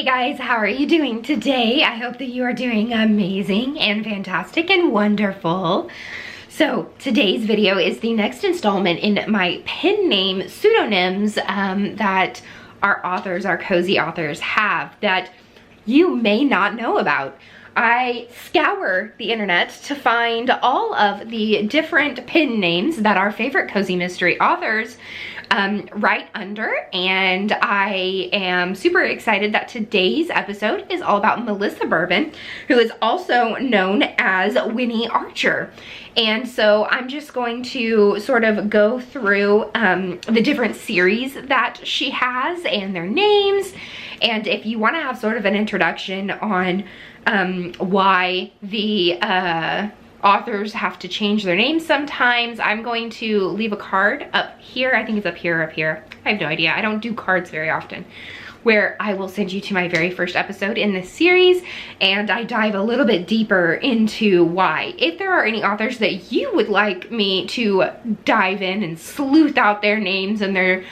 Hey guys, how are you doing today? I hope that you are doing amazing and fantastic and wonderful. So today's video is the next installment in my pen name pseudonyms that our authors, our cozy authors have that you may not know about. I scour the internet to find all of the different pen names that our favorite cozy mystery authors write under, and I am super excited that today's episode is all about Melissa Bourbon, who is also known as Winnie Archer. And so I'm just going to sort of go through the different series that she has and their names. And if you want to have sort of an introduction on why the authors have to change their names sometimes, I'm going to leave a card up here. I think it's up here. I have no idea. I don't do cards very often, where I will send you to my very first episode in this series, and I dive a little bit deeper into why. If there are any authors that you would like me to dive in and sleuth out their names and their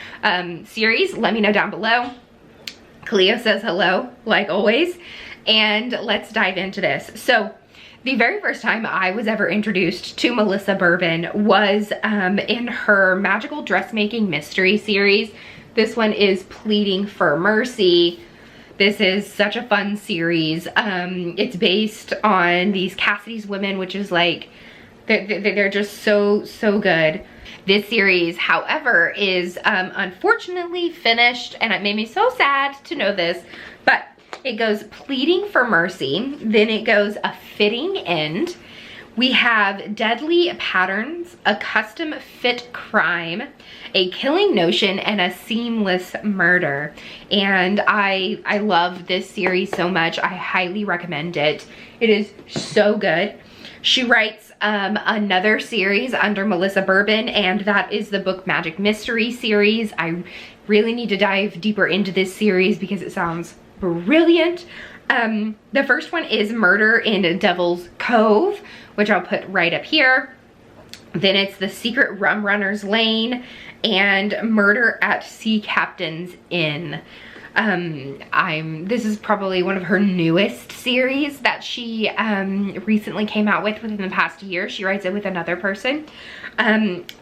series, let me know down below. Cleo says hello, like always, and let's dive into this. So the very first time I was ever introduced to Melissa Bourbon was in her Magical Dressmaking Mystery series. This one is Pleating for Mercy. This is such a fun series. It's based on these Cassidy's women, which is like, they're just so good. This series, however, is unfortunately finished, and it made me so sad to know this, but it goes Pleading for Mercy, then it goes A Fitting End. We have Deadly Patterns, A Custom Fit Crime, A Killing Notion, and A Seamless Murder. And I love this series so much. I highly recommend it. It is so good. She writes another series under Melissa Bourbon, and that is the Book Magic Mystery series. I really need to dive deeper into this series because it sounds brilliant. The first one is Murder in Devil's Cove, which I'll put right up here. Then it's The Secret Rum Runner's Lane and Murder at Sea Captain's Inn. This is probably one of her newest series that she recently came out with within the past year. She writes it with another person.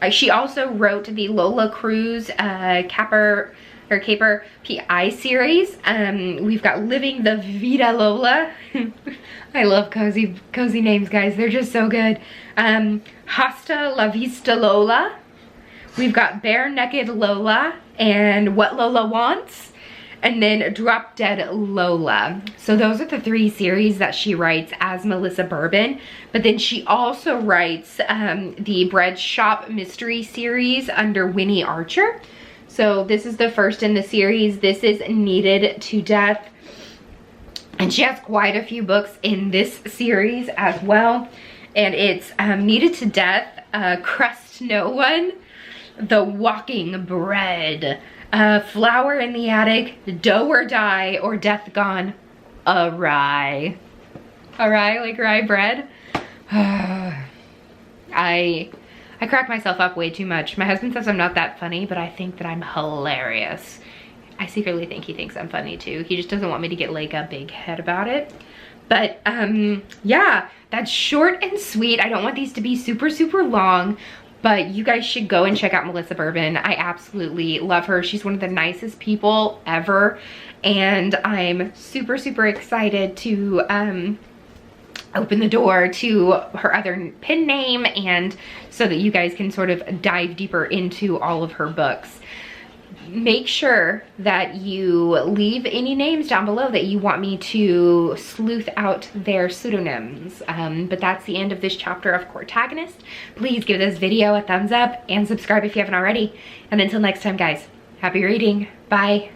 She also wrote the Lola Cruise Caper PI series. We've got Living the Vida Lola. I love cozy names, guys. They're just so good. Hasta La Vista Lola. We've got Bare Naked Lola and What Lola Wants. And then Drop Dead Lola. So those are the three series that she writes as Melissa Bourbon. But then she also writes the Bread Shop Mystery series under Winnie Archer. So this is the first in the series. This is Kneaded to Death. And she has quite a few books in this series as well. And it's Kneaded to Death, Crust No One, The Walking Bread, Flower in the Attic, Dough or Die, or Death Gone, A-Rye. A-Rye, like rye bread? I crack myself up way too much. My husband says I'm not that funny, but I think that I'm hilarious. I secretly think he thinks I'm funny too. He just doesn't want me to get like a big head about it. But yeah, that's short and sweet. I don't want these to be super long, but you guys should go and check out Melissa Bourbon. I absolutely love her. She's one of the nicest people ever, and I'm super excited to open the door to her other pen name, and so that you guys can sort of dive deeper into all of her books. Make sure that you leave any names down below that you want me to sleuth out their pseudonyms. But that's the end of this chapter of Courtagonist. Please give this video a thumbs up and subscribe if you haven't already. And until next time, guys, happy reading. Bye.